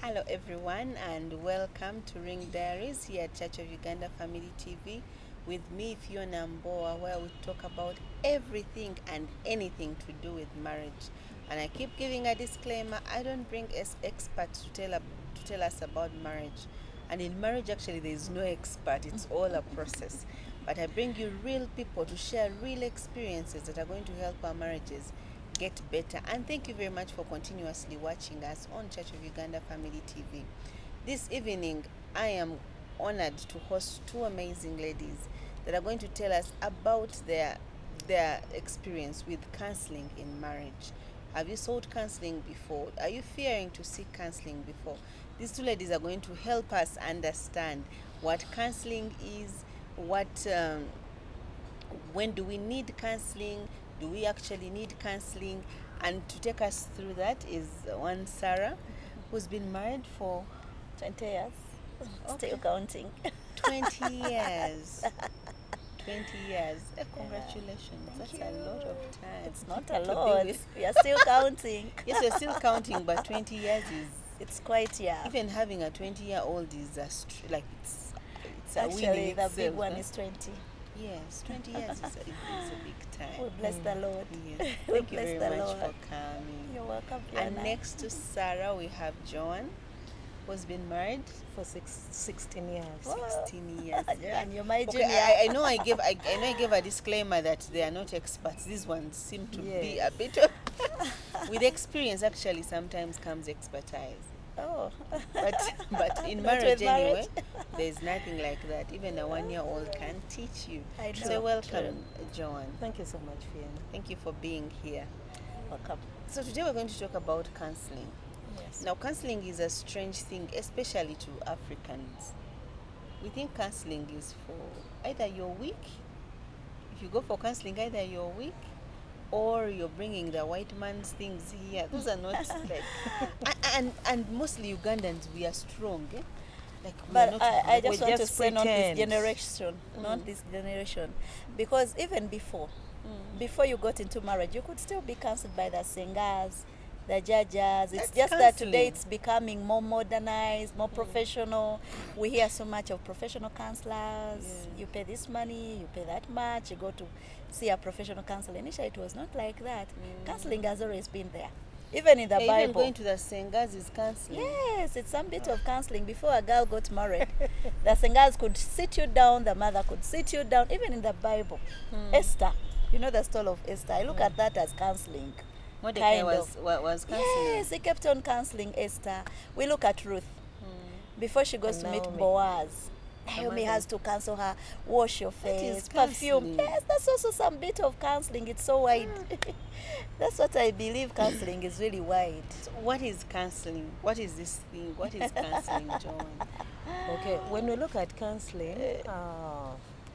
Hello everyone and welcome to Ring Diaries here at Church of Uganda Family TV with me, Phiona Mbowa, where we talk about everything and anything to do with marriage. And I keep giving a disclaimer, I don't bring experts to tell us about marriage. And in marriage actually there is no expert, it's all a process. But I bring you real people to share real experiences that are going to help our marriages get better. And thank you very much for continuously watching us on Church of Uganda Family TV. This evening I am honored to host two amazing ladies that are going to tell us about their experience with counseling in marriage. Have you sought counseling before? Are you fearing to seek counseling before? These two ladies are going to help us understand what counseling is, when do we need counseling, do we actually need counseling? And to take us through that is one Sarah, who's been married for 20 years. Okay. Still counting. 20 years. 20 years. Congratulations. Thank That's you. a lot of time. It's not to a be lot. with. We are still counting. Yes, we're still counting, but 20 years is It's quite, yeah. even having a 20-year-old is it's a win in Actually, the itself, big one huh? is 20. Yes, 20 years is a big time. We bless the Lord. Yes. We Thank you bless very the much Lord. for coming. You're welcome, And Phiona. next to Sarah, we have Joan, who's been married for 16 years. Whoa. 16 years. And you're my Okay, junior. I know I gave a disclaimer that they are not experts. These ones seem to be a bit of with experience. Actually, sometimes comes expertise. Oh. But in Not marriage with marriage. anyway, there's nothing like that. Even a 1-year-old can teach you. I know. So welcome, Joan. Thank you so much, Phiona. Thank you for being here. Welcome. So today we're going to talk about counseling. Yes. Now, counseling is a strange thing, especially to Africans. We think counseling is for either you're weak. If you go for counseling, either you're weak or you're bringing the white man's things here. Those are not like... and mostly Ugandans, we are strong. Eh? Like, we are But not I just We want to just say not this pretend. generation, not this generation. Because even before you got into marriage, you could still be counseled by the singers, the judges. It's That's just that today counseling. it's becoming more modernized, more professional. We hear so much of professional counselors. Yes. You pay this money, you pay that much, you go to see a professional counselor. Initially, it was not like that. Counseling has always been there. Even in the Even Bible. going to the singers is counseling. Yes, it's some bit of counseling. Before a girl got married, the singers could sit you down, the mother could sit you down. Even in the Bible, Esther, you know the story of Esther. I look at that as counseling. Mordecai Kind was counseling. Yes, he kept on counseling Esther. We look at Ruth. Before she goes And to meet Naomi. Boaz, Naomi has to counsel her, wash your That is face, perfume. counseling. Yes, that's also some bit of counseling. It's so wide. That's what I believe counseling is really wide. So what is counseling? What is this thing? What is counseling, Joan? Okay, when we look at counseling,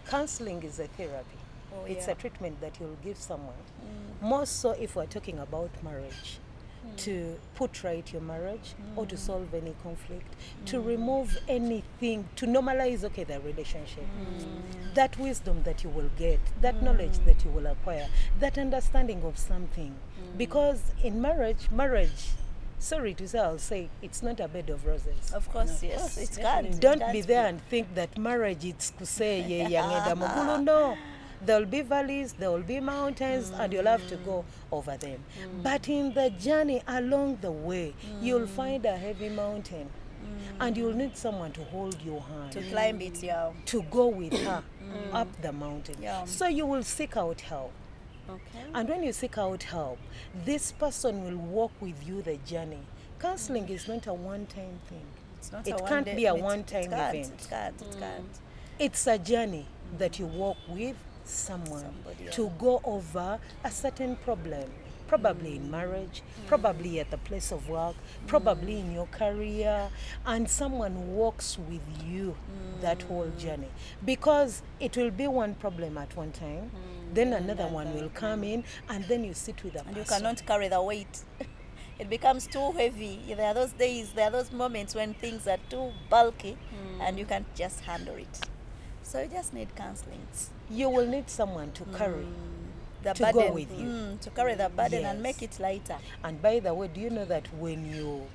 counseling is a therapy. Oh, It's yeah. a treatment that you'll give someone. More so if we're talking about marriage, to put right your marriage or to solve any conflict, to remove anything, to normalize, the relationship. That wisdom that you will get, that knowledge that you will acquire, that understanding of something. Because in marriage, sorry to say, I'll say, it's not a bed of roses. Of course, yes. It can't. Don't It be can't there and think that marriage is kuseye yangeda mugulu. No, there will be valleys, there will be mountains, and you'll have to go over them. But in the journey along the way, you'll find a heavy mountain, and you'll need someone to hold your hand To climb it, yeah. to go with her up the mountain. Yeah. So you will seek out help. Okay. And when you seek out help, this person will walk with you the journey. Counseling is not a one-time thing. It's not It a can't one-day- be a it one-time can't, event. It can't. It can't. It's a journey that you walk with someone Somebody to go over a certain problem. Probably in marriage, probably at the place of work, probably in your career, and someone walks with you that whole journey. Because it will be one problem at one time, then another one will come in, and then you sit with a And you person. cannot carry the weight. It becomes too heavy. There are those days, there are those moments when things are too bulky and you can't just handle it. So you just need counseling. You will need someone to carry. The To go burden, with you. to carry the burden and Yes. make it lighter. And by the way, do you know that when you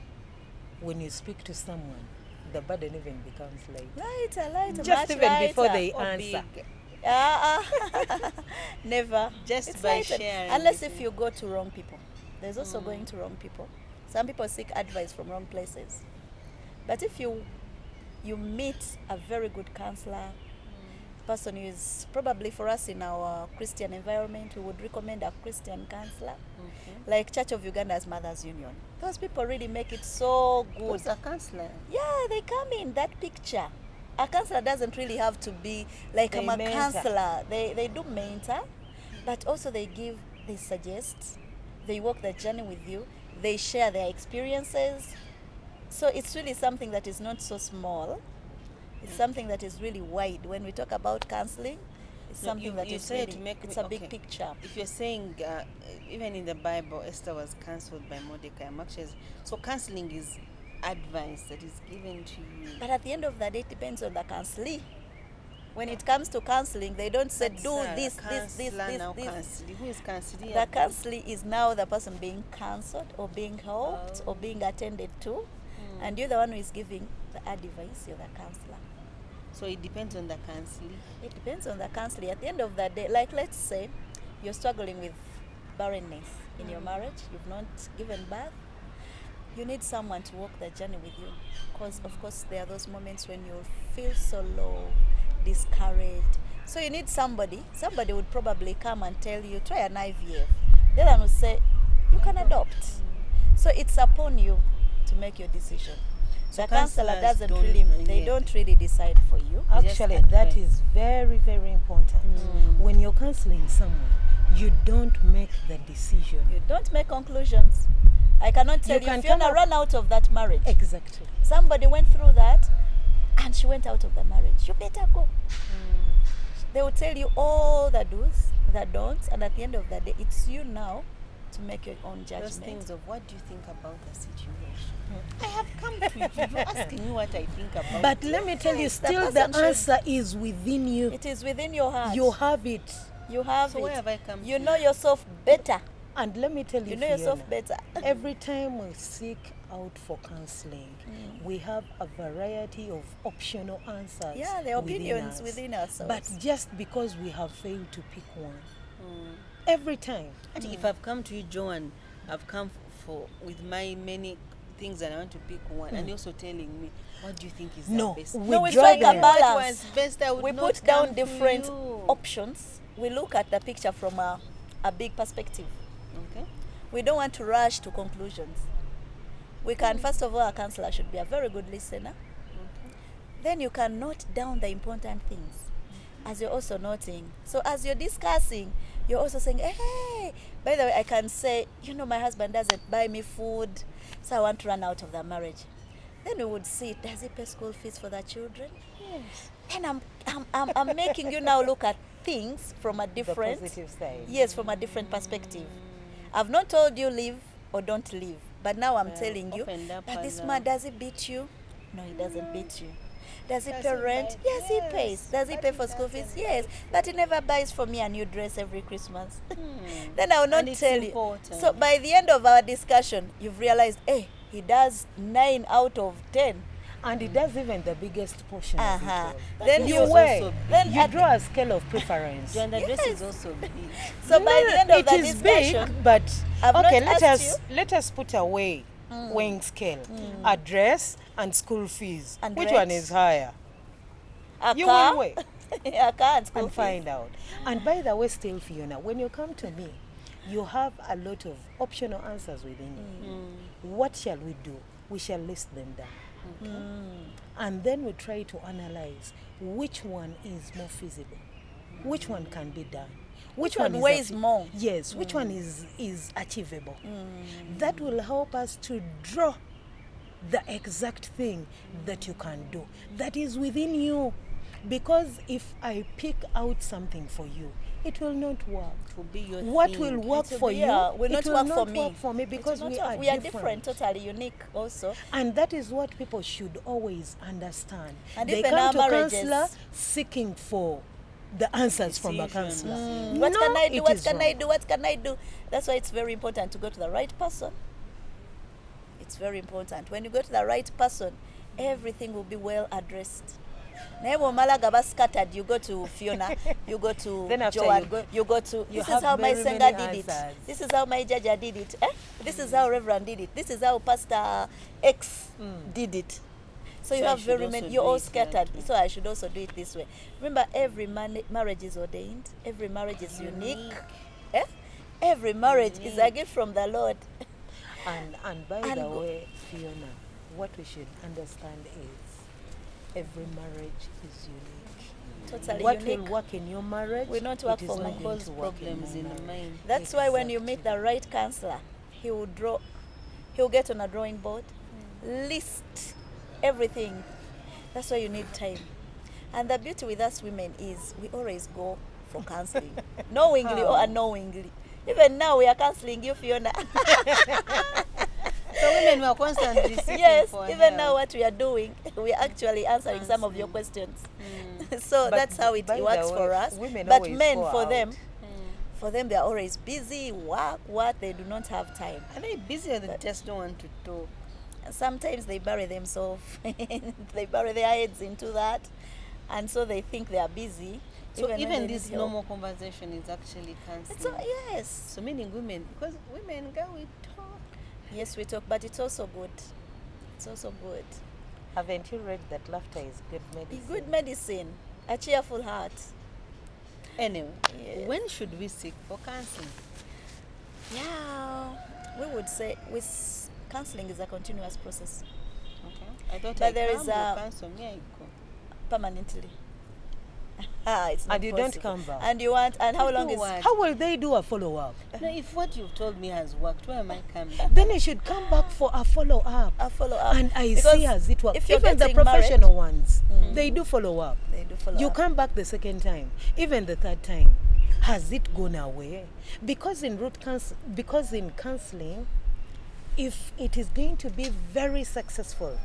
when you speak to someone, the burden even becomes light. Lighter, Just much even before lighter. they Or answer. big. Never. Just It's by lighter. sharing Unless with if you go to wrong people. There's also going to wrong people. Some people seek advice from wrong places. But if you meet a very good counselor, person who is probably, for us in our Christian environment, we would recommend a Christian counselor, like Church of Uganda's Mothers Union. Those people really make it so good. Who's a counselor? Yeah, they come in that picture. A counselor doesn't really have to be like They I'm a mentor. counselor. They do mentor, but also they suggest, they walk the journey with you, they share their experiences. So it's really something that is not so small. It's something that is really wide. When we talk about counseling, it's No, something that you is say really, to make it's me- a big okay. picture. If you're saying, even in the Bible, Esther was cancelled by Mordecai, so counseling is advice that is given to you. But at the end of the day, it depends on the counselee. When it comes to counseling, they don't say But, do sir, this, a this, this, counselor now this. counsel- Who is counseling? The counselee is now the person being counseled or being helped or being attended to, and you're the one who is giving the advice. You're the counselor. So it depends on the counseling. It depends on the counselee. At the end of the day, like let's say you're struggling with barrenness in your marriage, you've not given birth, you need someone to walk the journey with you. Because of course there are those moments when you feel so low, discouraged. So you need somebody. Somebody would probably come and tell you, try an IVF. The other one will say, you can adopt. So it's upon you to make your decision. So The counselor counselors doesn't don't- really, they yeah. don't really decide for you. Actually, Just that advice. is very, very important. When you're counseling someone, you don't make the decision. You don't make conclusions. I cannot tell you, can if come Fiona up- ran out of that marriage. Exactly. Somebody went through that and she went out of the marriage. You better go. They will tell you all the do's, the don'ts, and at the end of the day, it's you now to make your own Those judgment. things of what do you think about the situation? I have come to you. You're asking me what I think about But it. let me tell you, Yes, the still the person should- answer is within you. It is within your heart. You have it. You have So it. where have I come You to? know yourself better. And let me tell you, You know yourself Fiona, better. every time we seek out for counseling, we have a variety of optional answers. Yeah, the within opinions us. within ourselves. But just because we have failed to pick one, every time. And if I've come to you, Joan, I've come for with my many things and I want to pick one, and you're also telling me what do you think is No, the best? we No, we draw strike a them. What balance. was best, I would We not put down come to different you. options. We look at the picture from a big perspective. Okay. We don't want to rush to conclusions. We can, first of all, a counselor should be a very good listener. Then you can note down the important things as you're also noting. So as you're discussing, you're also saying, hey, by the way, I can say, you know, my husband doesn't buy me food, so I want to run out of the marriage. Then we would see, does he pay school fees for the children? Yes. And I'm making you now look at things from a different, positive side. yes, from a different perspective. I've not told you leave or don't leave, but now I'm telling you, opened up but this as man, does he beat you? No, he doesn't beat you. Does he Does pay he rent? buy- Yes, he yes, pays. Does he but pay he for school fees? doesn't Yes, but he never buys for me a new dress every Christmas. Hmm. Then I will not And it's tell important. you. So by the end of our discussion, you've realized, hey, he does 9 out of 10. And it does even the biggest portion of it all. Then You you weigh, also then you at draw a scale of preference. Joan, the dress Yes. is also big. So by the end of it the is discussion, big, but I've not okay, let asked us put away weighing scale, address and school fees. And Which rent. one is higher? a You car, will weigh a car and school and fees. find out. And by the way, still, Fiona, when you come to me, you have a lot of optional answers within you. What shall we do? We shall list them down. And then we try to analyze which one is more feasible, which one can be done, which one is weighs more? Yes, which one is achievable. That will help us to draw the exact thing that you can do, that is within you. Because if I pick out something for you, it will not work. It will be your What thing. will work It will for be, you, will it not will work not for me. work for me It because will we not are work. We are different. totally unique also. And that is what people should always understand. And They even come our to marriages. counselor seeking for the answers from a Decisions. counselor. What No, can I do? it What is can I wrong. do? What can I do? That's why it's very important to go to the right person. It's very important. When you go to the right person, everything will be well addressed. Naye bw'omala gaba scattered, you go to Phiona, you go to Then after Joan, you go to, you this is have how my very Senga many did answers. it. This is how my Jaja did it. This is how Reverend did it. This is how Pastor X did it. So you So I have should very also many, do you're all it that scattered. way. So I should also do it this way. Remember, every marriage is ordained. Every marriage is unique. Every marriage is a gift from the Lord. And by And the go- way, Fiona, what we should understand is every marriage is unique. Totally What unique. will work in your marriage Will not work it is for not mine. going Cause to work problems in in my marriage. mine. That's why when you meet Exactly. the right counselor, he'll get on a drawing board, list everything. That's why you need time. And the beauty with us women is we always go for counseling, knowingly or How? unknowingly. Even now we are counseling you, Fiona. So women were constantly seeking Yes, for even help. now what we are doing, we are actually answering some of your Counseling. questions. So But that's how it by the works way, for us. women But always men, go for out. them, they are always busy, what, they do not have time. Are they busy or they just don't want to talk? Sometimes they bury themselves, they bury their heads into that, and so they think they are busy. So when even they this need help. normal conversation is actually counseling. So, yes, So meaning women, because women go we talk. yes, we talk, but it's also good. It's also good. Haven't you read that laughter is good It's medicine? good medicine, a cheerful heart. Anyway, Yes. when should we seek for counseling? Yeah, we would say counseling is a continuous process, Okay. I thought But I there come, is you a- counsel me, I go. permanently. It's not And you don't possible. come back. And you want, and how You long do is what? How will they do a follow-up? No, if what you've told me has worked, where am I coming? Then you should come back for a follow-up. a follow-up? And I Because see as it works. if you're Even the getting professional ones, they do follow-up. They do follow-up. You come back the second time, even the third time. Has it gone away? Because in counseling, if it is going to be very successful,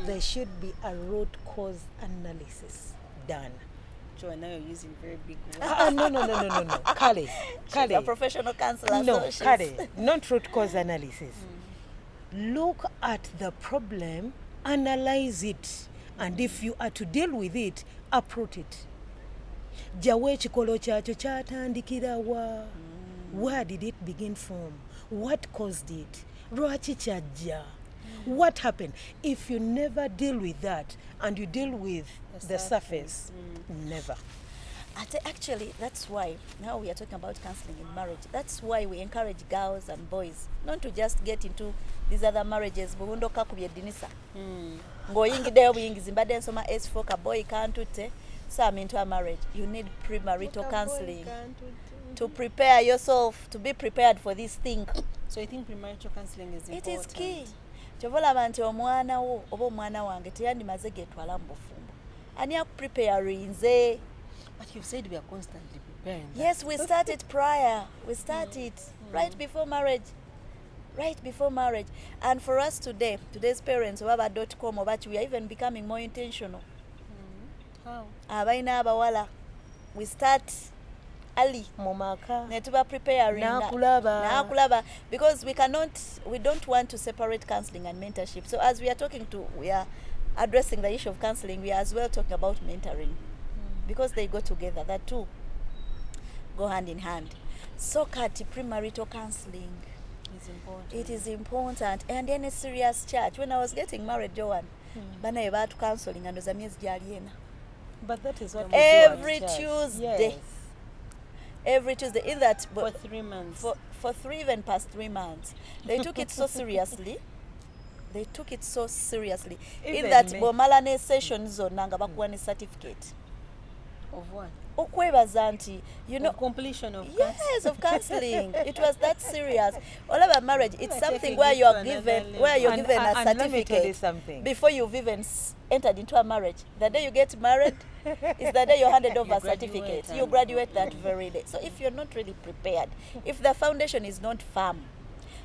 there should be a root cause analysis done. Joan, now you're using very big words. No. Kale. She's a professional counselor. No, so she's- Kale, not root cause analysis. Look at the problem, analyze it, and if you are to deal with it, uproot it. Jawe ekikolo kyakyo kyatandikira wa? Where did it begin from? What caused it? Lwaki kyajja? What happened? If you never deal with that and you deal with the surface, never. Actually, that's why now we are talking about counseling in marriage. That's why we encourage girls and boys not to just get into these other marriages. Buwundoka kubye dinisa. Ng'oyingiddeyo buyingizi mbadde nsoma S4 kaboyi kantute. So I'm into a marriage. You need premarital counseling to prepare yourself, to be prepared for this thing. So I think premarital counseling is It important. is key. Kyova olaba nti omwana wo oba omwana wange teyandimaze getwala mu bufumbo. Ani akuprepare nze? But you've said we are constantly preparing. that. Yes, we started prior. We started right before marriage. Right before marriage. And for us today's parents, we are even becoming more intentional. How? Abaina abawala, we start early. Mumaka. Ne tuba preparing. Nakulaba. Because we don't want to separate counseling and mentorship. So as we are addressing the issue of counseling, we are as well talking about mentoring. Because they go together, the two go hand in hand. So kati premarital counseling, It's important. it is important. And in a serious church, when I was getting married, Joan, bana ebatu counseling and miezi gyali ena. But that is what we Every do at church. Tuesday. Yes. Every Tuesday, in that For 3 months. for 3 even past 3 months, they took it so seriously. They took it so seriously. In Even that me. bomala ne session zonna nga bakuwa ne certificate. Of what? Okwebaza nti, you know, Of completion of yes, of counseling. It was that serious. All about marriage, it's are something taking where it you to are another given, level. where you're And- given a and let me tell you certificate something. before you've even entered into a marriage. The day you get married is the day you're handed over a graduate certificate. and- You graduate that very day. So if you're not really prepared, if the foundation is not firm,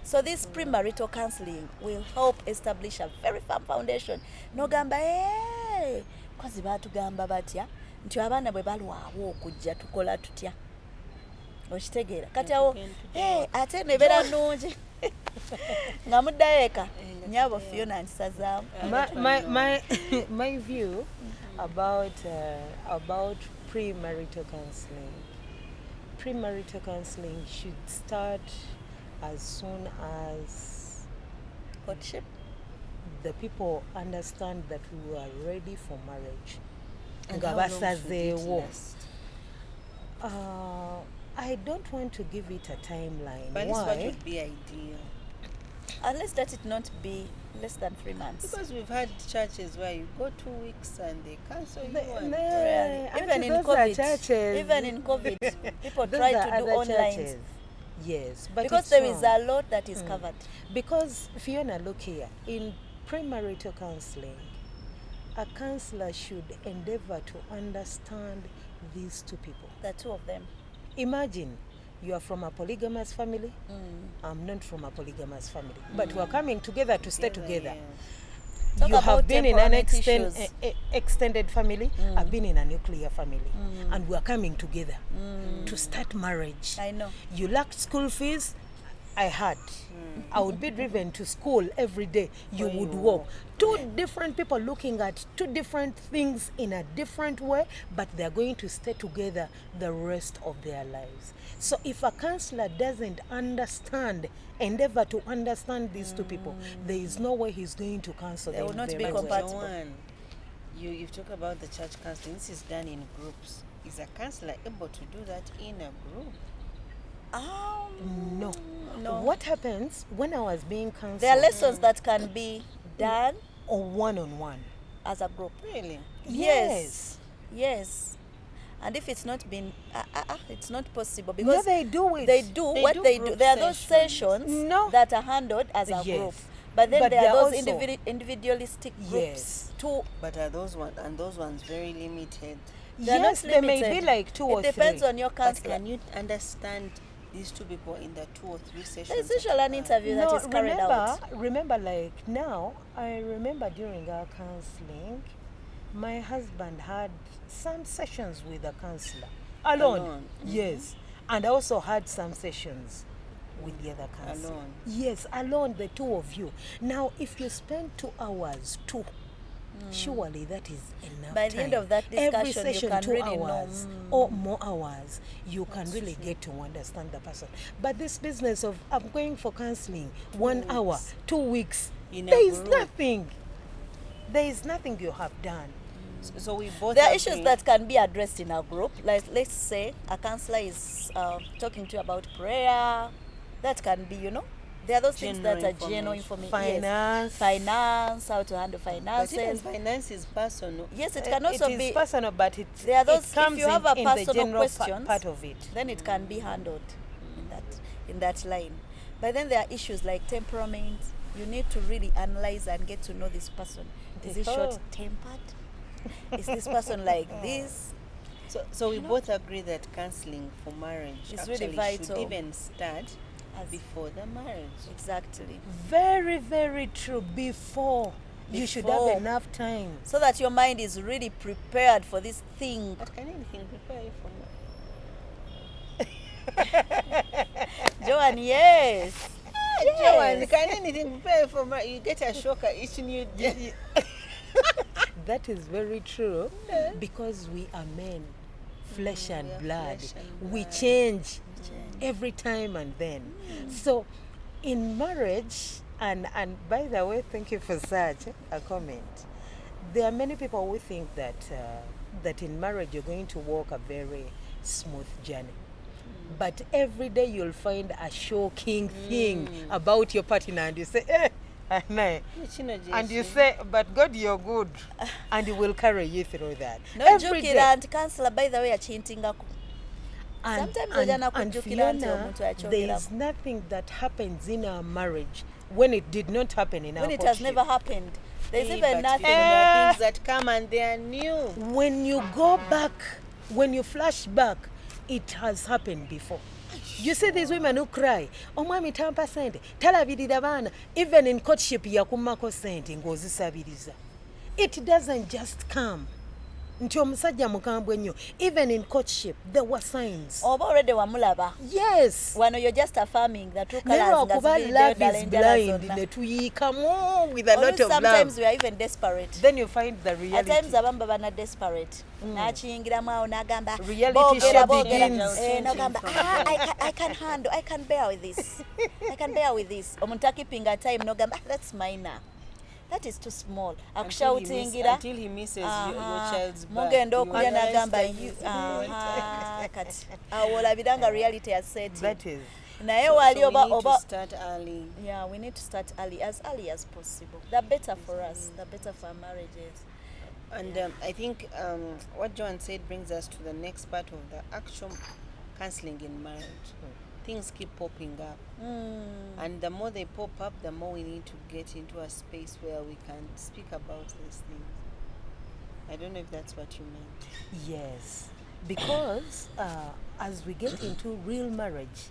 so this premarital counseling will help establish a very firm foundation. Nogamba, hey, kozi batugamba batya nti abaana bwe balwawo okujja tukola tutya. Okitegeera kati awo ate nebeera nnungi nga muddayo eka Nyabo Phiona and Sazam. My view about premarital counseling. Premarital counseling should start as soon as Courtship. the people understand that we are ready for marriage. And how long should it Ngabasazeewo. last? I don't want to give it a timeline. But this what Why? would be ideal? Unless let it not be less than 3 months. Because we've had churches where you go 2 weeks and they cancel you. And Really. Auntie, Even in those are COVID, churches. even in COVID, people Those try are to do other online churches. Yes, but because it's there is wrong. a lot that is covered. Because Phiona, look here, in premarital counseling, a counselor should endeavor to understand these two people. The two of them. Imagine you are from a polygamous family. I'm not from a polygamous family, but we're coming together to stay together. Yes. Talk You have about been in an temperament issues. extended family. I've been in a nuclear family, and we're coming together to start marriage. I know. You lacked school fees. I had. I would be driven to school every day. You would walk. Two different people looking at two different things in a different way, but they're going to stay together the rest of their lives. So if a counselor doesn't endeavor to understand these two people, there is no way he's going to counsel They them. will not very be well. compatible. Joan, you've talked about the church counseling. This is done in groups. Is a counselor able to do that in a group? No. No. What happens when I was being counseled? There are lessons that can be done or one-on-one. as a group. Really? Yes. Yes. And if it's not been, it's not possible No, because they do it. they do They what do they do. group There are those sessions. sessions No. that are handled as a Yes. group, but then But there there are are those also- individualistic groups Yes. too. But are those ones very limited? They're Yes, not there may be limited. like two or It depends three. on your But counselor. can you understand these two people in the 2 or 3 sessions? There's usually an interview that is carried out. Remember, like now, I remember during our counseling, my husband had some sessions with a counselor. Alone. Alone. Yes. And I also had some sessions with the other counselor. Alone. Yes, alone, the two of you. Now, if you spend 2 hours, surely that is enough. By the end time. of that Every discussion, you session, can 2 really know. hours or more hours, you can really get to understand the person. But this business of I'm going for counseling 1 hour, 2 weeks, In a there is group. nothing. There is nothing you have done. So we both There are agree. issues that can be addressed in a group. Like, let's say a counselor is talking to you about prayer. That can be, there are those things that are general information. Finance. Yes. Finance, how to handle But even finances. finance is personal. Yes, it can also it is be. personal, but There are those, it comes if you have a in the personal general questions, part of it. then it can be handled in that line. But then there are issues like temperament. You need to really analyze and get to know this person. Is he short-tempered? Is this person like this? So we both agree that counseling for marriage It's really actually vital. should even start As- before the marriage. Exactly. Very, very true. Before. You should Before. have enough time. So that your mind is really prepared for this thing. But can anything prepare you for marriage? Joan, yes. Joan, can anything prepare you for marriage? You get a shocker each new day. That is very true because we are men, flesh and we are blood. flesh and We blood. change every time and then. So in marriage, and by the way, thank you for such a comment. There are many people who think that that in marriage you're going to walk a very smooth journey. But every day you'll find a shocking thing about your partner and you say, and you say, but God, you're good. And He will carry you through that. No Every day. jukira nti counselor by the way achintingako. And, Sometimes and, ojana and kujjukira nti Phiona, omuntu there akyogeramu. is nothing that happens in our marriage when it did not happen in our When it has courtship. never happened. There's Hey, even but nothing. There are things that come and they are new. When you go back, when you flash back, it has happened before. You see these women who cry, omwami tampa sente, talabirira baana, even in courtship yakumako sente ng'ozisabiriza. It doesn't just come. nti omusajja mukambwe nnyo. Even in courtship there were signs. Oba already wamulaba. Yes. Wano you're just affirming the true Naye colors lwakuba love is blind ne tuyiikamu with a lot of sometimes love. we are even desperate. Then you find the reality. At times abamu baba na desperate. N'akiyingiramu awo n'agamba Reality show begins. n'agamba I can bear with this. I can bear with this. Omuntu akipinga time n'ogamba that's minor. That is too small. Akushoutingira until he misses your child's birth. Mugenda okulya You realize n'agamba that you he's the one. kati awo olabiranga reality has set in. That is. Naye So wali we oba need to oba start early. yeah, we need to start early as possible. The better for us, the better for our marriages. And I think what Joan said brings us to the next part of the actual counseling in marriage. Things keep popping up. And the more they pop up, the more we need to get into a space where we can speak about these things. I don't know if that's what you meant. Yes, because as we get into real marriage,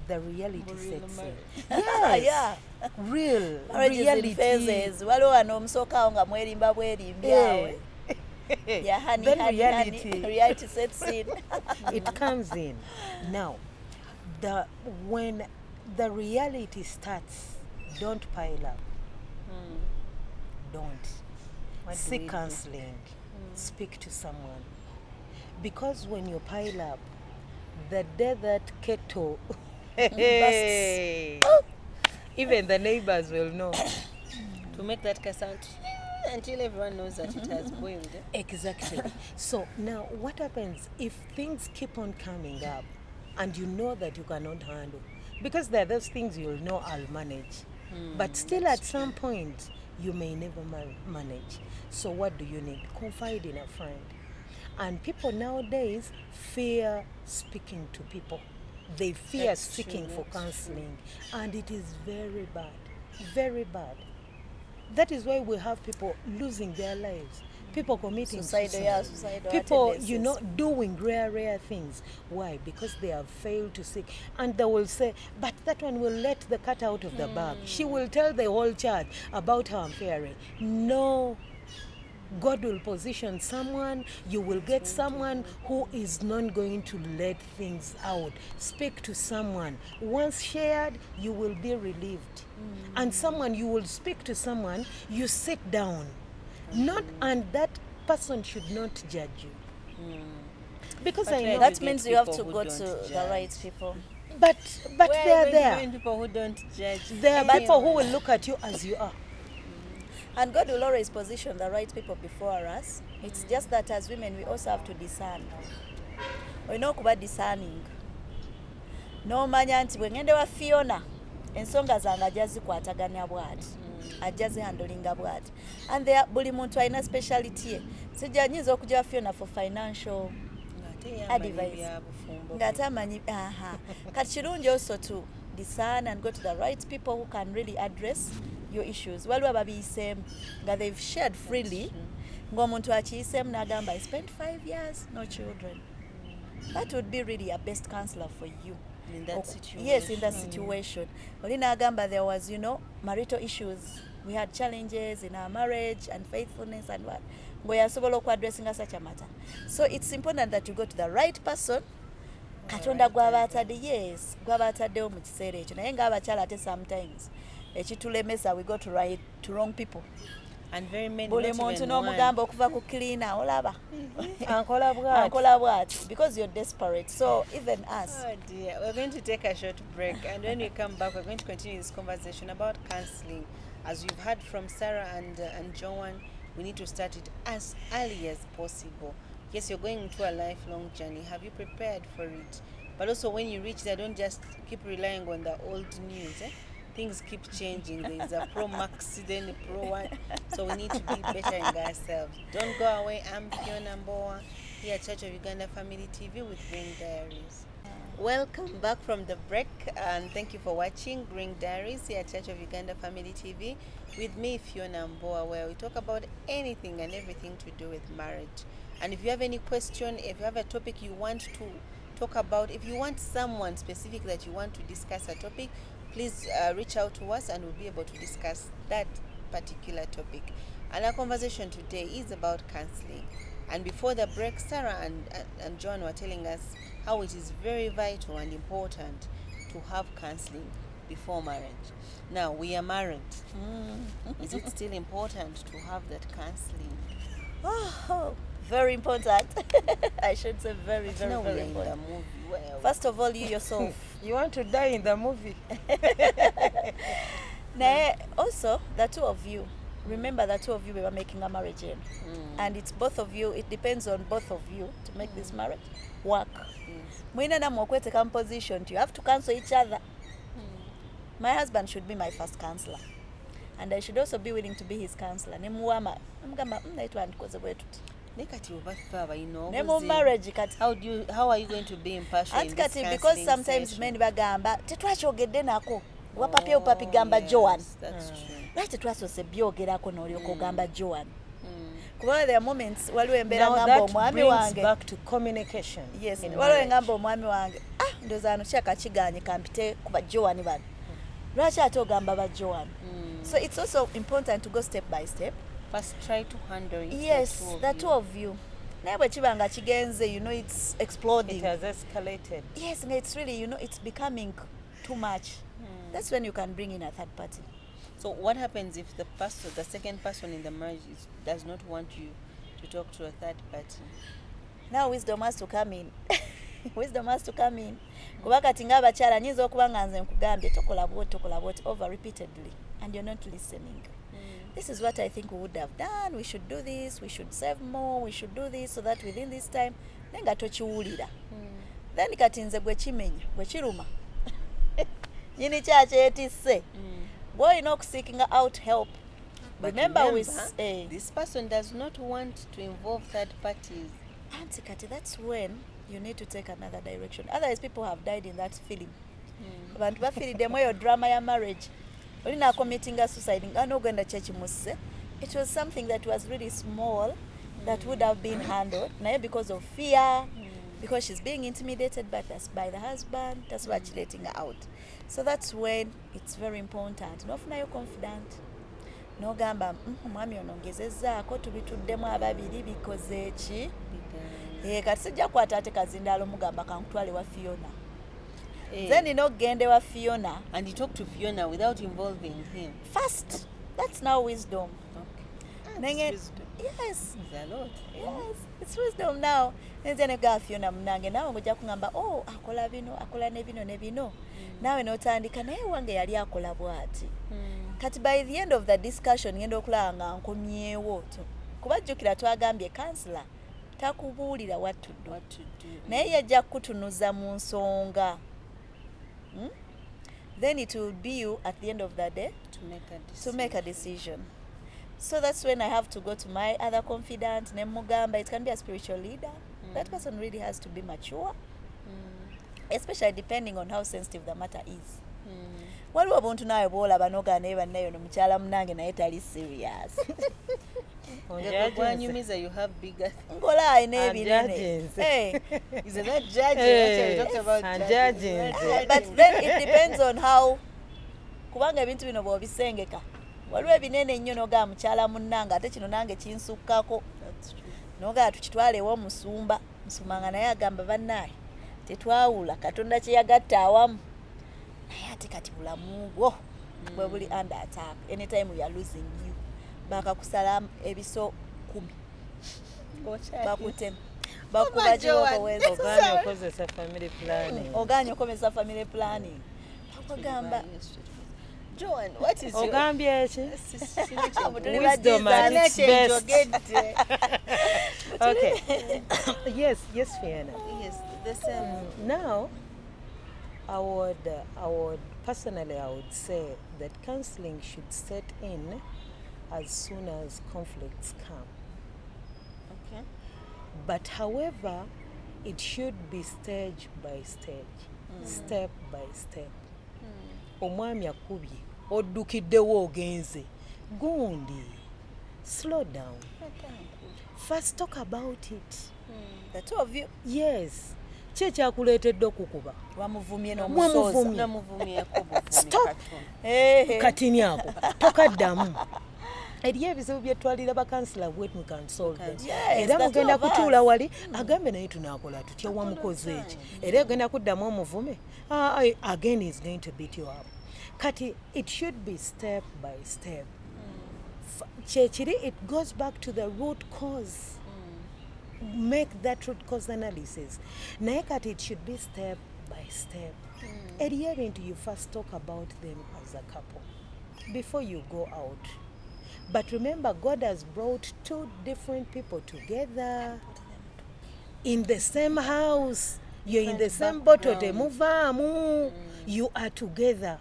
the reality Real sets in. marriage. Yes, Yeah. real Marriage is in reality. phases. Waliwo wano omusookawo nga mwerimba bwerimbi awe. Yeah, honey, Then honey, reality. honey. Reality sets in. It comes in. Now, when the reality starts, don't pile up. Don't. What do we Seek do? counseling. Speak to someone. Because when you pile up, the day that kettle even the neighbors will know. To make that case out until everyone knows that it has boiled. Exactly. So now what happens if things keep on coming up and you know that you cannot handle? Because there are those things you'll know I'll manage. But still at some point, you may never manage. So what do you need? Confide in a friend. And people nowadays fear speaking to people. They fear That's seeking true, for that's counseling. And it is very bad. Very bad. That is why we have people losing their lives. People committing suicide. Suicidal People, tendencies. doing rare things. Why? Because they have failed to seek. And they will say, but that one will let the cat out of the bag. She will tell the whole church about how I'm faring. No. God will position someone, you will get someone who is not going to let things out. Speak to someone. Once shared, you will be relieved. And you will speak to someone, you sit down. And that person should not judge you. Because But I where know. That you means get you have people to who go don't to the judge. right people. But Where they are are you going to there. find people who don't judge? There are anyone? people who will look at you as you are. And God will always position the right people before us. It's just that as women, we also have to discern. Olina okuba discerning. N'omanya nti bwe ngende wa Phiona, ensonga zange ajja zikwataganya bw'ati. Ajja zihandolinga bw'ati. And buli muntu alina speciality ye. Sijja nyinza okujja wa Phiona for financial advice. Ng'ate amanyi, Kati kirungi also to discern and go to the right people who can really address your issues. Waliwo ababiyiseemu nga they've shared freely, ng'omuntu akiyiseemu n'agamba I spent 5 years, no children. That would be really a best counselor for you. In that situation. Yes, in that situation. Oli n'agamba there was, marital issues. We had challenges in our marriage and faithfulness and what. Ng'oyasobola okwadressinga such a matter. So it's important that you go to the right person. Katonda gw'aba ataddewo mu kiseera ekyo. Naye ng'abakyala ate sometimes ekitulemesa we go to wrong people. And very many, Buli not muntu even n'omugamba one. okuva ku cleaner olaba. Ankola bw'ati. Ankola bw'ati because you're desperate. So even us. Oh dear, we're going to take a short break, and when we come back, we're going to continue this conversation about counseling. As you've heard from Sarah and Joan, we need to start it as early as possible. Yes, you're going into a lifelong journey. Have you prepared for it? But also, when you reach there, don't just keep relying on the old news. Things keep changing. There's a Pro Max, then a Pro 1. So we need to be bettering ourselves. Don't go away. I'm Phiona Mbowa here at Church of Uganda Family TV with Green Diaries. Welcome back from the break, and thank you for watching Green Diaries here at Church of Uganda Family TV with me, Phiona Mbowa, where we talk about anything and everything to do with marriage. And if you have any question, if you have a topic you want to talk about, if you want someone specific that you want to discuss a topic, please reach out to us and we'll be able to discuss that particular topic. And our conversation today is about counseling. And before the break, Sarah and Joan were telling us how it is very vital and important to have counseling before marriage. Now, we are married. Is it still important to have that counseling? Oh, very important. I should say very, very, Now very we are in the important. movie. Well, First of all, you yourself. You want to die in the movie? Also, the two of you. Remember, the two of you were making a marriage in. And it's both of you. It depends on both of you to make this marriage work. yes. Mwina na mwakwete composition. You have to counsel each other. My husband should be my first counselor. And I should also be willing to be his counselor. Nemuwama. Mgamba, naitwa andikoze bwetu. Nekati obafava, you know. Nemu marriage kati. How are you going to be impartial in this Kati, counseling because sometimes session? men bagamba tetwachogedde nako. Wapapye upapi gamba Joan. That's true. Lwaki twasose byogerako n'olyoka ogamba Joan. Kuba there are moments waliwo embeera Now ngamba that omwami brings wange. back to communication. Yes, in waliwo marriage. engamba omwami wange. Ndowooza ano kyaka kiganye kampite ku ba Joan bano. Lwaki ate ogamba ba Joan? So it's also important to go step by step. First, try to handle it. Yes, the two of you. Naye bwe kiba nga kigenze, you know, it's exploding. It has escalated. Yes, and it's really, you know, it's becoming too much. That's when you can bring in a third party. So what happens if the second person in the marriage does not want you to talk to a third party? Now wisdom has to come in. Wisdom has to come in. Kuba kati ng'abakyala nyinza okuba nga nze nkugambye tokola bwoti over repeatedly and you're not listening. This is what I think we would have done. We should do this. We should save more. We should do this so that within this time nenga tokiwulira. Then kati nze bwe kimenya bwe kiruma. Nyini kyakyeetisse. Boy no seeking out help. But Remember this person does not want to involve third parties. Auntie Kati, that's when you need to take another direction. Otherwise, people have died in that film. Abantu bafiiriddemu eyo drama ya marriage. Olina committing a suicide nga n'ogenda church musse. It was something that was really small that would have been handled. Naye because of fear, because she's being intimidated by the husband, that's why she's letting her out. So that's when it's very important. Nofunayo confident. N'ogamba mwami onongezezaako tubituddemu ababiri bikoze ki? Kati sijja kukwata ate kazindaalo mugamba kankutwale wa Phiona. Then n'ogende wa Phiona. And you talk to Phiona without involving him. First, that's now wisdom. Okay. Wisdom. Yes. It's a lot. Yes, it's wisdom now. Nze ne ga Phiona munange nawe ngojja kungamba akola bino, akola ne bino ne bino. Nawe n'otandika naye wange yali akola bw'ati. Kati by the end of the discussion ngenda okulaba nga nkomyewo. Kuba jjukira twagambye counselor takubuulira what to do. Naye yajja kutunuza mu nsonga. Then it will be you at the end of the day to make a decision. So that's when I have to go to my other confidant, Nemugamba. It can be a spiritual leader. That person really has to be mature, especially depending on how sensitive the matter is. Waliwo obuntu nawe bw'olaba n'ogaana naye bannayo n'omukyala munange naye tali serious. Gwanyumiza, you have bigger Ngola ayina ebinene. Is that judging? Talked about judging. But then it depends on how kubanga ebintu bino bw'obisengeka. Waliwo ebinene nnyo n'ogaa mukyala munnange ate kino nange kinsukkako. N'ogaa tukitwale ew'omusumba. Musumanga naye agamba bannaaye tetwawula Katonda kye yagatta awamu. Naye ate kati bulamu bwo bwe buli under attack. Anytime we are losing you. Bakakusala ebiso 10. Bakutema. Bakuba Joan. Oganye okozesa family planning. Oganye okozesa family planning. Bakugamba Joan, what is your... Ogambye ki? Wisdom at its best. Okay. Yes, Phiona. Yes, the same. Now, I would personally say that counseling should set in as soon as conflicts come. Okay. But however, it should be stage by stage, step by step. Omwami akubye, oddukiddewo ogenze. Gundi, slow down. First talk about it. The two of you. Yes. Kye kyakuleetedde okukuba. Wamuvumye n'omusooza. Stop. Katini ako. Tokaddamu. eriyo ebizibu byetwalira bakansula bwetu mukansolve Yes, era the two mugenda of us. kutuula wali agambe naye tunaakola tutya wamukoze eki era agenda kuddamu omuvume again is going to beat you up kati it should be step by step kyekiri it goes back to the root cause make that root cause analysis naye kati it should be step by step eriyo ebintu you first talk about them as a couple before you go out. But remember, God has brought two different people together in the same house. You're in the same boat. You are together.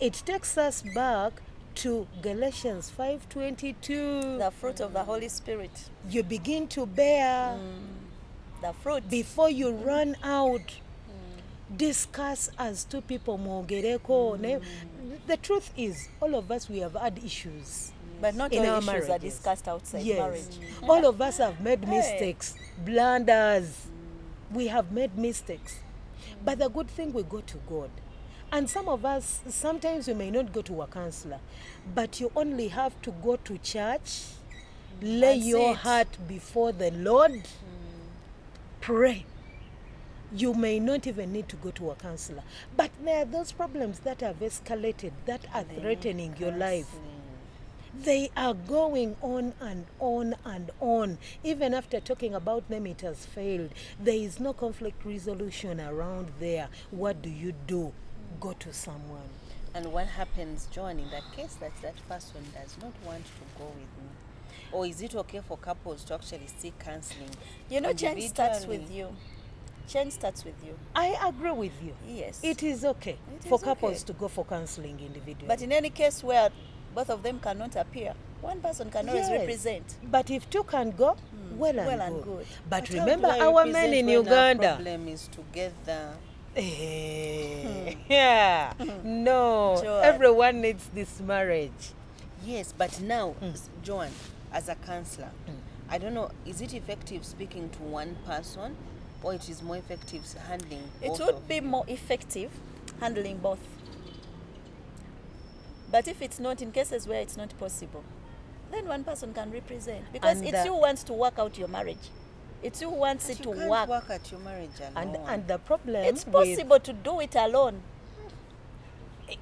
It takes us back to Galatians 5:22. The fruit of the Holy Spirit. You begin to bear The fruit. before you run out. Discuss as two people mwogereko. The truth is, all of us, we have had issues. But not in all our issues are marriages. discussed outside Yes. marriage. All of us have made mistakes, blunders. We have made mistakes. But the good thing, we go to God. And some of us, sometimes we may not go to a counselor, but you only have to go to church, lay And your sit. heart before the Lord, pray. You may not even need to go to a counselor. But there are those problems that have escalated, that are threatening your life. They are going on and on and on. Even after talking about them, it has failed. There is no conflict resolution around there. What do you do? Go to someone. And what happens, John, in the case that that person does not want to go with me? Or is it okay for couples to actually seek counseling? You know, change starts individually? with you. Change starts with you. I agree with you. Yes. It is okay It for is couples okay. to go for counseling individually. But in any case where both of them cannot appear, one person can always Yes. represent. But if two can go, well and good. But But how remember, do I our men represent in when our Uganda. problem is together. Yeah. No. Joan. Everyone needs this marriage. Yes, but now, Joan, as a counselor, I don't know, is it effective speaking to one person, or it is more effective handling It both would of be you? more effective handling both. But if it's not, in cases where it's not possible, then one person can represent. Because And it's you who wants to work out your marriage. It's you who wants But it you to can't work. at your marriage alone. And the problem It's with- possible to do it alone.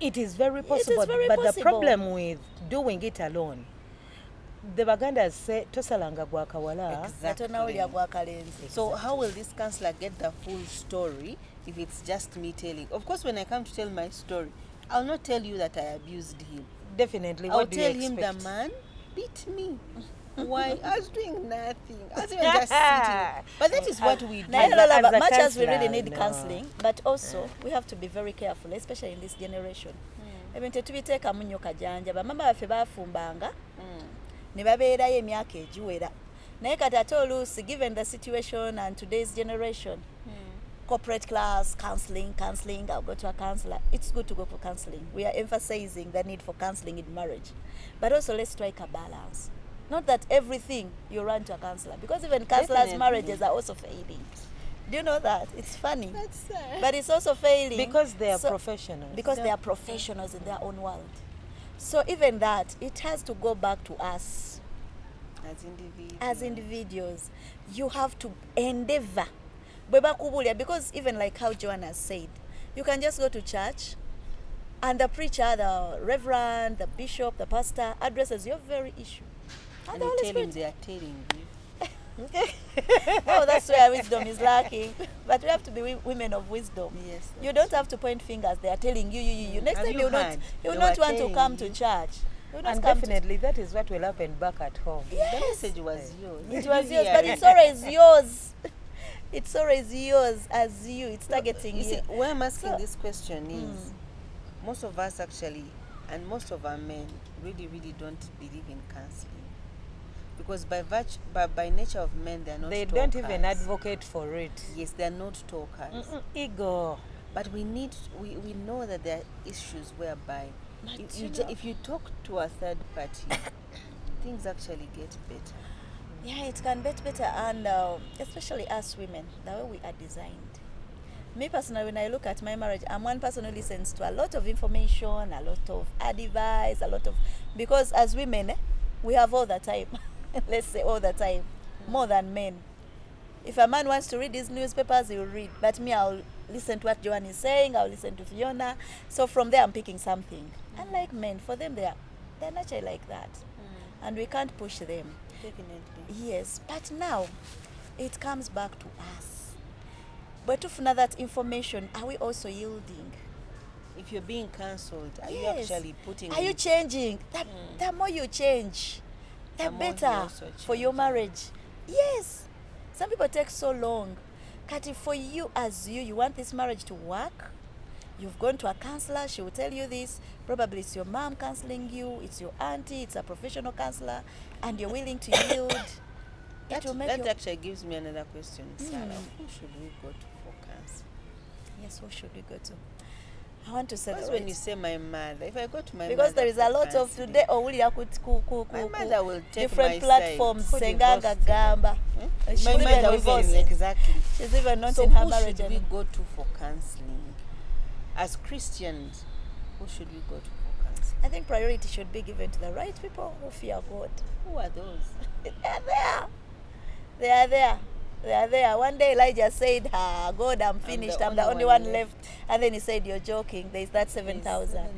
it is very possible, very but the possible. problem with doing it alone, the Bagandas say tosalanga gwa kawala. Natonawulira gwa kalenzi. So how will this counselor get the full story if it's just me telling? Of course, when I come to tell my story, I'll not tell you that I abused him. Definitely. I'll What do you tell him expect? the man beat me. Why? I was doing nothing. I was even just sitting. But that is what we do. Now, As a much as we really counselor, need no. counseling, but also we have to be very careful, especially in this generation. Ebintu tubiteekamu nnyo kajanja. Bamama baffe baafumbanga ne babeerayo emyaka egiwera. Naye kati ate oluusi, given the situation and today's generation, corporate class, counseling, I'll go to a counselor. It's good to go for counseling. We are emphasizing the need for counseling in marriage. But also let's strike a balance. Not that everything you run to a counselor, because even counselors' Definitely. marriages are also failing. Do you know that? It's funny. That's sad. But it's also failing. Because they are So- professionals. Because they are professionals in their own world. So even that, it has to go back to us As individuals. as individuals. You have to endeavor. Bweba kubulia, because even like how Joan has said, you can just go to church and the preacher, the reverend, the bishop, the pastor addresses your very issue. And the you Holy tell him Spirit- they are telling you. No, that's where wisdom is lacking. But we have to be women of wisdom. Yes. You don't have to point fingers. They are telling you. Next Have time you you not heard? you They not were want to telling come to you. church. You not And come to- definitely that is what will happen back at home. The message was yours. It was yours, Yeah. but it's always yours. It's always yours as you. It's targeting You you. see, why I'm asking So- this question is, most of us actually, and most of our men really, really don't believe in counseling. Because by nature of men, they are not They talkers. don't even advocate for it. Yes, they are not talkers. Ego. But we know that there are issues whereby But if you you, know- if you talk to a third party, things actually get better. Yeah, it can get better, and especially us women, the way we are designed. Me personally, when I look at my marriage, I'm one person who listens to a lot of information, a lot of advice, because as women, we have all the time. Let's say all the time, more than men. If a man wants to read his newspapers, he will read. But me, I'll listen to what Joan is saying. I'll listen to Phiona. So from there, I'm picking something. Unlike men, for them, they're naturally like that. And we can't push them. Definitely. Yes, but now it comes back to us. But if not that information, are we also yielding? If you're being cancelled, are you Yes. actually putting Are you changing? The more you change, the The more you better also for your change. marriage. Yes. Some people take so long. Kati, for you as you want this marriage to work, you've gone to a counselor, she will tell you this. Probably it's your mom counseling you, it's your auntie, it's a professional counselor, and you're willing to yield. It will make That you... actually gives me another question, Sarah. Who should we go to for counsel? Yes, who should we go to? I want to say Because when you say my mother, if I go to my because mother there is a for lot of counselling, today owulira my mother will take different my platforms side. senganga gamba. She's My even mother will divorced. exactly. She's even not So in her who marriage should we anymore. go to for counseling? As Christians, who should we go to for counseling? I think priority should be given to the right people who fear God. Who are those? They are there. They are there. They are there. One day Elijah said, God, I'm finished. I'm the only one left. And then he said, you're joking. There's that 7,000.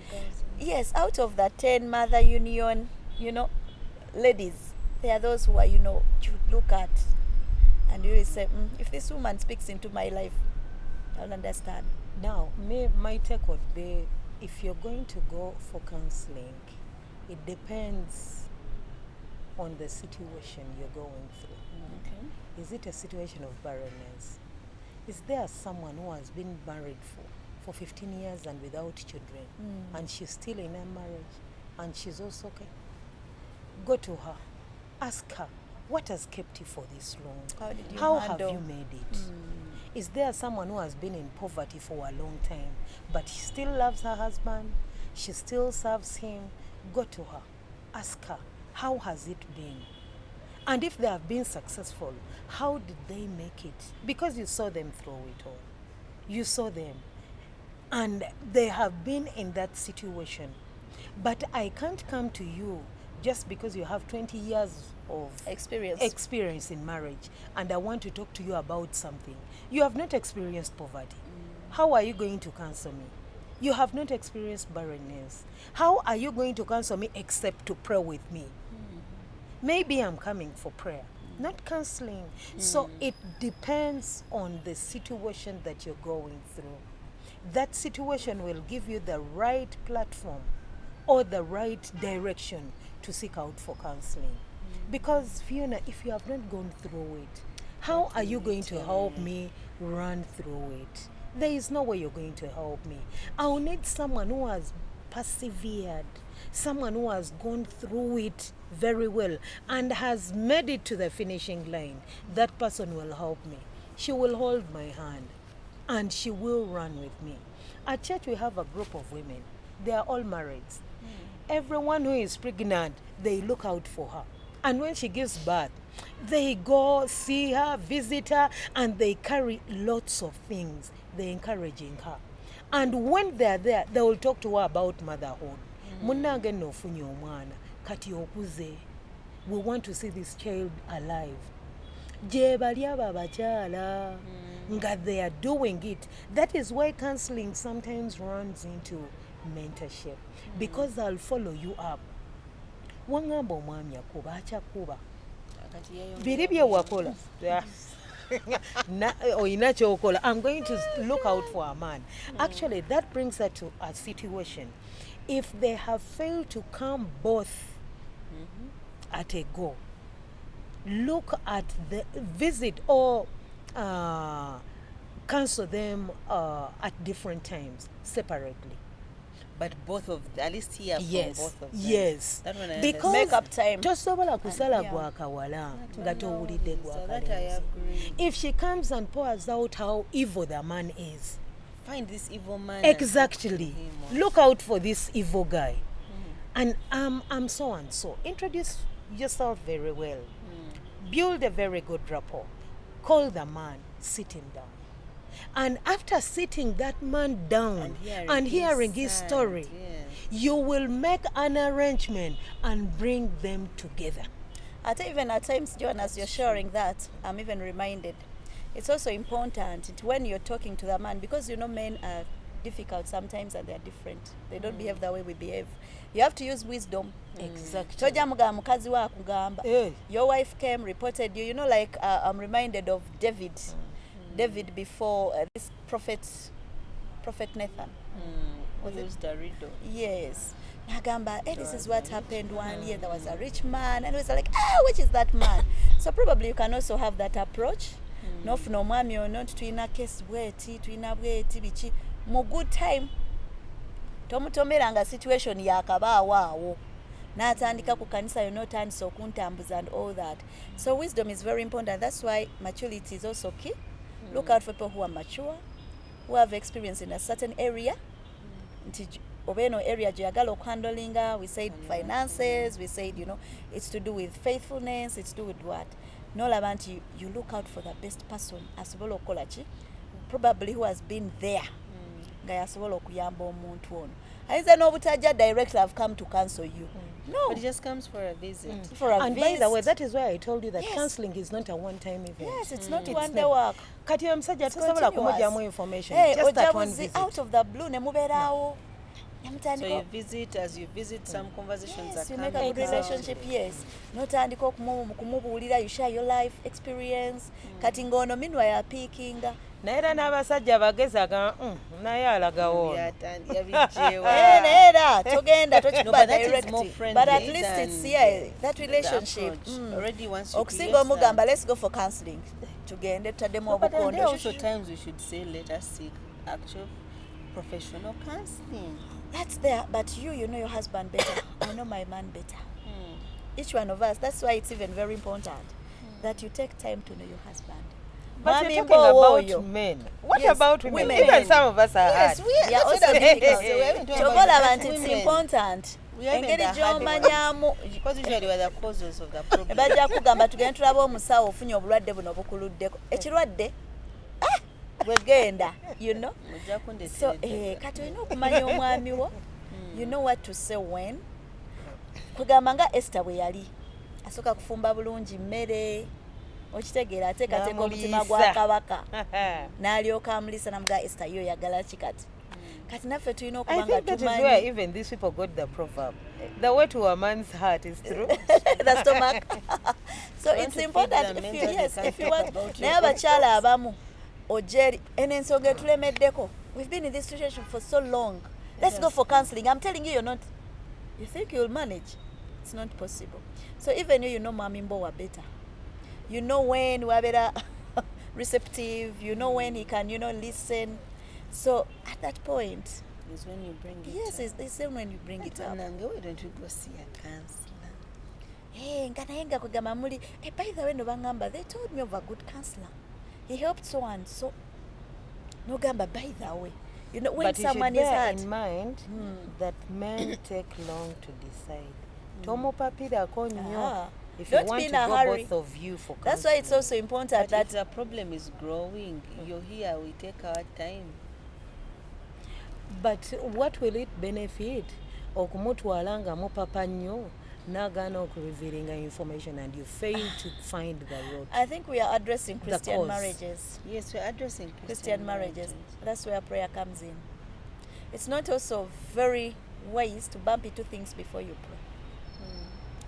Yes, out of the 10 mother union, ladies, there are those who are, you look at and you will say, if this woman speaks into my life, I'll understand. Now, my take would be, if you're going to go for counseling, it depends on the situation you're going through. Okay. Is it a situation of barrenness? Is there someone who has been married for 15 years and without children, and she's still in a marriage, and she's also okay? Go to her. Ask her, what has kept you for this long? How did you have handle? you made it? Is there someone who has been in poverty for a long time, but she still loves her husband? She still serves him? Go to her. Ask her, how has it been? And if they have been successful, how did they make it? Because you saw them through it all. You saw them. And they have been in that situation. But I can't come to you just because you have 20 years of experience in marriage, and I want to talk to you about something. You have not experienced poverty. How are you going to counsel me? You have not experienced barrenness. How are you going to counsel me except to pray with me? Maybe I'm coming for prayer, not counseling. So it depends on the situation that you're going through. That situation will give you the right platform or the right direction to seek out for counseling. Because, Phiona, if you have not gone through it, how are you going to help me run through it? There is no way you're going to help me. I'll need someone who has persevered, someone who has gone through it very well and has made it to the finishing line. That person will help me. She will hold my hand and she will run with me. At church we have a group of women. They are all married. Everyone who is pregnant, they look out for her. And when she gives birth, they go see her, visit her, and they carry lots of things. They're encouraging her. And when they're there, they will talk to her about motherhood. Munange nofunye omwana, kati okuze. We want to see this child alive. Je bali aba bakyala, nga they are doing it. That is why counseling sometimes runs into mentorship, because I'll follow you up. Wangamba omwami akuba akyakuba. Biri bye wakola. Oyina kyokola. I'm going to look out for a man. Actually, that brings her to a situation. If they have failed to come both at a go, look at the visit or counsel them at different times separately. But both of at least here from both of them. Yes. That one I Because Make up time. tosobola kusala gwa kawala nga towulidde gwa So that I kalenzi. agree. If she comes and pours out how evil the man is, Find this evil man. and talk to exactly, him. look out for this evil guy. And I'm so and so. Introduce yourself very well. Build a very good rapport. Call the man, sit him down. And after sitting that man down and hearing his side, story, yes. You will make an arrangement and bring them together. Even at times, Joan, as you're sharing that, I'm even reminded, it's also important when you're talking to the man, because men are difficult sometimes and they're different. They don't behave the way we behave. You have to use wisdom. Exactly. Toja mukazi wa kugamba. Your wife came, reported you. Like I'm reminded of David. David before this prophet Nathan. Who used the riddle. Yes. Nagamba, this is what happened one year. There was a rich man, and it was like, which is that man? So probably you can also have that approach. No mwami ono tuina case bweti, tuina bweti bichi. Mu good time. Tomutomeranga situation yakabaawo awo. N'atandika ku kanisa tandisa okuntambuza and all that. So wisdom is very important. That's why maturity is also key. Look out for people who are mature, who have experience in a certain area. Obeno area jagalo handlinga, we said finances, we said it's to do with faithfulness, it's to do with what. No labanti, you look out for the best person asobola okolachi, probably who has been there. Nga yasobola okuyamba omuntu ono. Ayinza n'obutaja directly have come to counsel you. No. But it just comes for a visit. And by the way, that is why I told you that counseling is not a one-time event. Yes, it's not one day work. Kati omusajja tosobola kumugyamu information. Just that one visit. Out of the blue ne mubeerawo. So you visit, as you visit, some conversations are you coming. make a good relationship, yes. Notandika okumubuulira, you share your life experience. Kati ng'ono minwa ya peaking. Naye era n'abasajja bagezaga naye alagawo. Era togenda tokiba direct. But at least it's that relationship. Already once you okusinga omugamba, let's go for counseling. Tugende tutaddemu But then obukondo. there are also times we should say, let us seek actual professional counseling. That's there, but you know your husband better. I know my man better. Each one of us. That's why it's even very important that you take time to know your husband. But you're talking about men. What about women? Even some of us are hard. We are also difficult. It's important. Engeri gy'omanyamu Because usually we're the causes of the problem. bajja kugamba tugende tulabe omusawo ofunye obulwadde buno bukuluddeko ekirwadde bwegenda so kati olina okumanya omwami wo you know what to say when kugamba nga Esther bwe yali asooka kufumba bulungi mmere okitegeera ateekateeka omutima gwa kabaka n'alyoka amulisa namuga Esther yo yagala ki kati kati naffe tulina okuba nga tumanyi. I think that is where even these people got the proverb. The way to a man's heart is through the stomach. So it's important if you want naye abakyala abamu ojeri enensonga etulemeddeko. We've been in this situation for so long. Let's go for counseling. I'm telling you, you think you'll manage. It's not possible. So even you know Mami Mbowa better. You know when we're better receptive. You know when he can, listen. So at that point, is when you bring it yes, up. it's when you bring it up. Why don't you go see a counselor? Nkanayenga kugamba muli. By the way, no bangamba, they told me of a good counselor. He helped so and so. No gamba, by the way. When but someone you should is bear hurt. in mind that men take long to decide. Tomo papira konyo. If you Don't want be to in a go hurry. both of you for That's why it's also important But that if the problem is growing, you're here, we take our time. But what will it benefit? Okumutwala nga mupapa nnyo nagaana okurevealinga information and you fail to find the road. I think we are addressing The Christian cause. marriages. Yes, we're addressing Christian marriages. That's where prayer comes in. It's not also very wise to bump into things before you pray.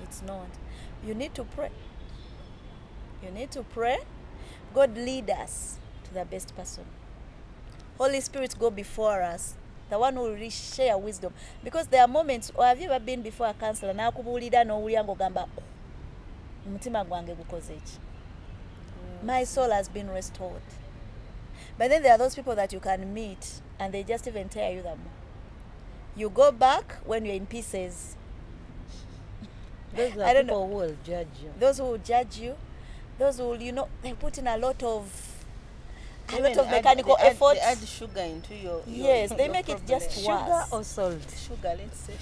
It's not. You need to pray. You need to pray. God lead us to the best person. Holy Spirit go before us. The one who will really share wisdom. Because there are moments, or have you ever been before a counselor, nakubuulira n'owulira ng'ogamba omutima gwange gukoze ki? My soul has been restored. But then there are those people that you can meet and they just even tear you the more. You go back when you're in pieces. Those are people who will judge you. Those who will judge you, those who will, they put in a lot of mechanical effort. They add sugar into your yes, they your make problem. it just Sugar worse. or salt? Sugar, let's say.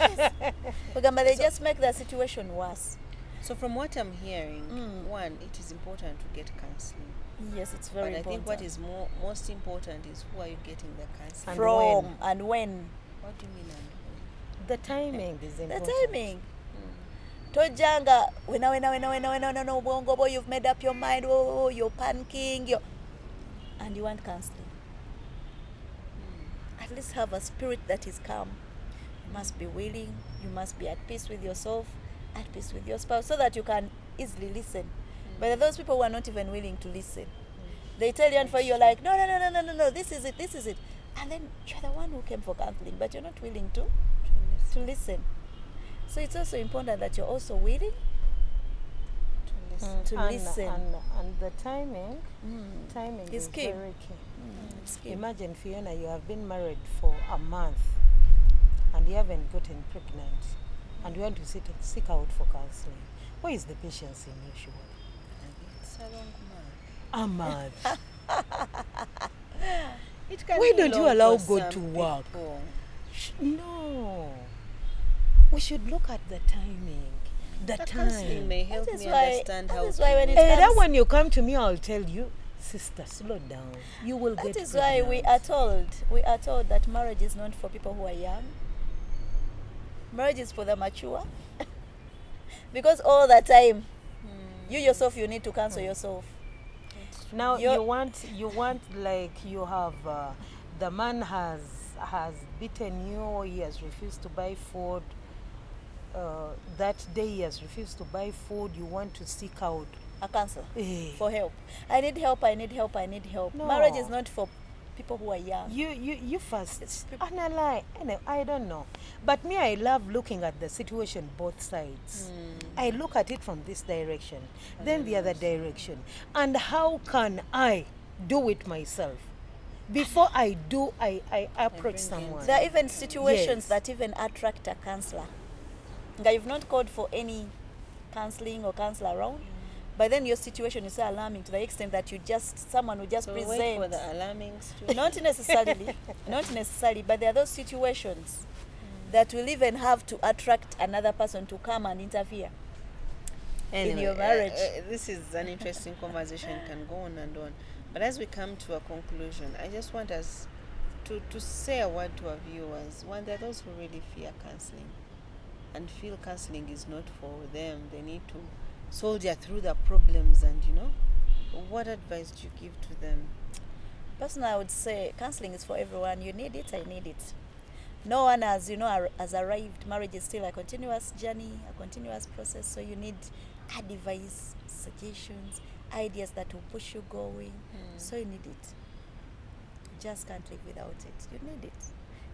But they just make the situation worse. So from what I'm hearing, one, it is important to get counseling. Yes, it's very but important. I think what is most important is who are you getting the counseling from and when. What do you mean and when? The timing is The important. timing. Tojanga, when obwongo boy, you've made up your mind, oh, you're panicking, and you want counseling. At least have a spirit that is calm. You must be willing, you must be at peace with yourself, at peace with your spouse, so that you can easily listen. But there are those people who are not even willing to listen. They tell you, and for you, you're like, no, this is it. And then you're the one who came for counseling, but you're not willing to listen. So it's also important that you're also willing to listen. And the timing Is is key. very key. It's key. Imagine, Fiona, you have been married for a month and you haven't gotten pregnant and you want to seek out for counseling. Where is the patience in you, Shua? It's a long month. A month. It can Why be don't you long allow for God some to work? people. No. We should look at the timing. The But counseling time. may help That is me why- understand that how is to why when it live. That comes- when you come to me, I'll tell you, sister, slow down. You will That get is why we are told that marriage is not for people who are young. Marriage is for the mature. Because all the time, you yourself, you need to counsel yourself. Now You're- you want like you have the man has beaten you, or he has refused to buy food. That day he has refused to buy food. You want to seek out. A counsel Eh. for help. I need help. No. Marriage is not for people who are young. You first It's analyze. I don't know, but me, I love looking at the situation both sides. I look at it from this direction, then the other direction, and how can I do it myself? Before I do, I approach bring in someone. There are even situations Yes. that even attract a counselor. Nga you've not called for any counseling or counselor around, but then your situation is so alarming to the extent that someone will just So present. wait for the alarming situation. Not necessarily, but there are those situations that will even have to attract another person to come and interfere in your marriage. This is an interesting conversation, can go on and on. But as we come to a conclusion, I just want us to say a word to our viewers. One, there are those who really fear counseling and feel counseling is not for them. They need to soldier through their problems, and what advice do you give to them? Personally, I would say counseling is for everyone. You need it, I need it. No one has arrived. Marriage is still a continuous journey, a continuous process. So you need advice, suggestions, ideas that will push you going. So you need it. You just can't live without it. You need it.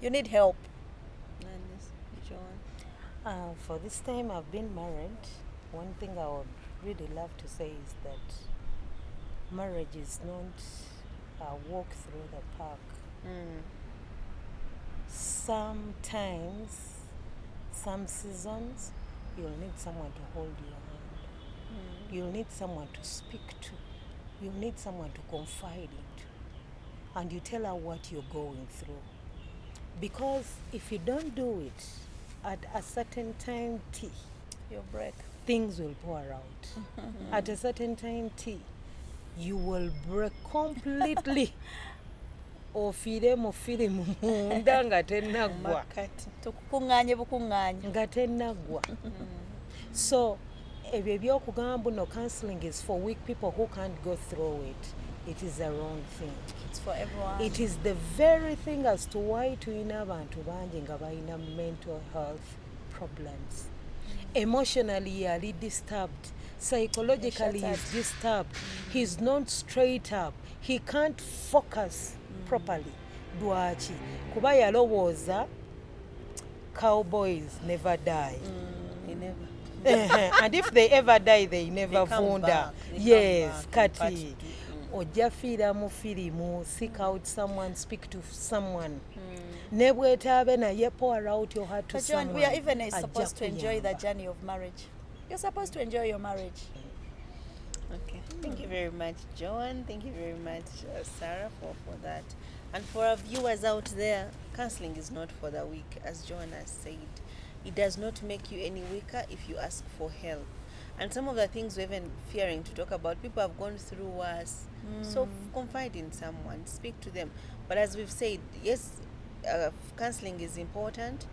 You need help. And Joan? For this time I've been married, one thing I would really love to say is that marriage is not a walk through the park. Sometimes, some seasons, you'll need someone to hold your hand. You'll need someone to speak to. You'll need someone to confide into. And you tell her what you're going through. Because if you don't do it at a certain time T, Your break. things will pour out. At a certain time T, you will break completely. Ofire mu firimu munda nga tennagwa. Makati. Tukukunganye bukunganye. Nga tennagwa. So ebyo ebyokugamba no counseling is for weak people who can't go through it. It is a wrong thing. It's for everyone. It is the very thing as to why tulina abantu bangi nga balina mental health problems. Emotionally yali disturbed, psychologically Shattered. he's disturbed, he's not straight up, he can't focus properly. Lwaki? Kuba yalowooza cowboys never die. They never. And if they ever die, they never They come vunda. back. They come Yes, back in part kati. two. Ojja fiira mu firimu, seek out someone, speak to someone. Ne bwetaabe naye pour out your heart to But Joan, someone. we are even ajja supposed to enjoy the kuyamba. journey of marriage. You're supposed to enjoy your marriage. Okay. Thank you very much, Joan. Thank you very much, Sarah, for that. And for our viewers out there, counseling is not for the weak, as Joan has said. It does not make you any weaker if you ask for help. And some of the things we're even fearing to talk about, people have gone through worse. So confide in someone, speak to them. But as we've said, yes, counseling is important,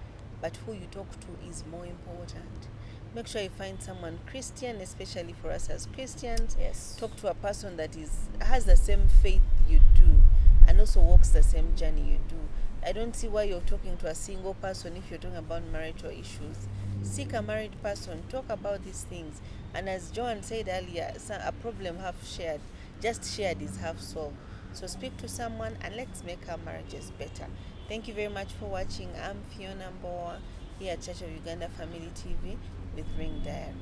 but who you talk to is more important. Make sure you find someone Christian, especially for us as Christians. Yes. Talk to a person that has the same faith you do and also walks the same journey you do. I don't see why you're talking to a single person if you're talking about marital issues. Seek a married person, talk about these things. And as Joan said earlier, a problem half shared, just shared is half solved. So speak to someone and let's make our marriages better. Thank you very much for watching. I'm Phiona Mbowa here at Church of Uganda Family TV with Ring Diary.